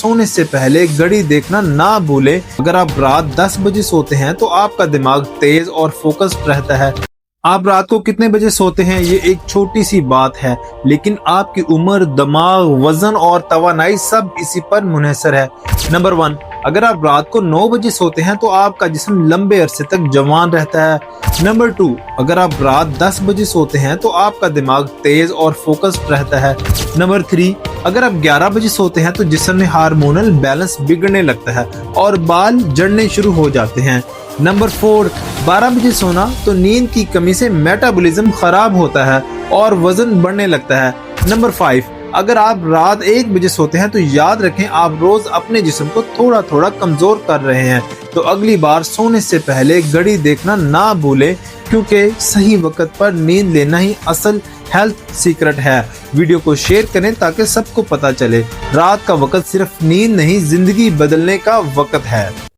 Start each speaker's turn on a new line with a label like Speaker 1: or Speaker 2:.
Speaker 1: सोने से पहले घड़ी देखना ना भूलें। अगर आप रात 10 बजे सोते हैं तो आपका दिमाग तेज और फोकस्ड रहता है। आप रात को कितने बजे सोते हैं ये एक छोटी सी बात है, लेकिन आपकी उम्र, दिमाग, वजन और तवानाई सब इसी पर मुनहसर है। नंबर 1, अगर आप रात को 9 बजे सोते हैं तो आपका जिस्म लंबे अरसे तक जवान रहता है। नंबर 2, अगर आप रात 10 बजे सोते हैं तो आपका दिमाग तेज और फोकस्ड रहता है। नंबर 3, अगर आप 11 बजे सोते हैं तो जिस्म में हार्मोनल बैलेंस बिगड़ने लगता है और बाल झड़ने शुरू हो जाते हैं। नंबर 4, 12 बजे सोना तो नींद की कमी से मेटाबॉलिज्म खराब होता है और वजन बढ़ने लगता है। नंबर 5, अगर आप रात 1 बजे सोते हैं तो याद रखें आप रोज अपने जिस्म को थोड़ा थोड़ा कमजोर कर रहे हैं। तो अगली बार सोने से पहले घड़ी देखना ना भूलें, क्योंकि सही वक्त पर नींद लेना ही असल हेल्थ सीक्रेट है। वीडियो को शेयर करें ताकि सबको पता चले रात का वक्त सिर्फ नींद नहीं, जिंदगी बदलने का वक्त है।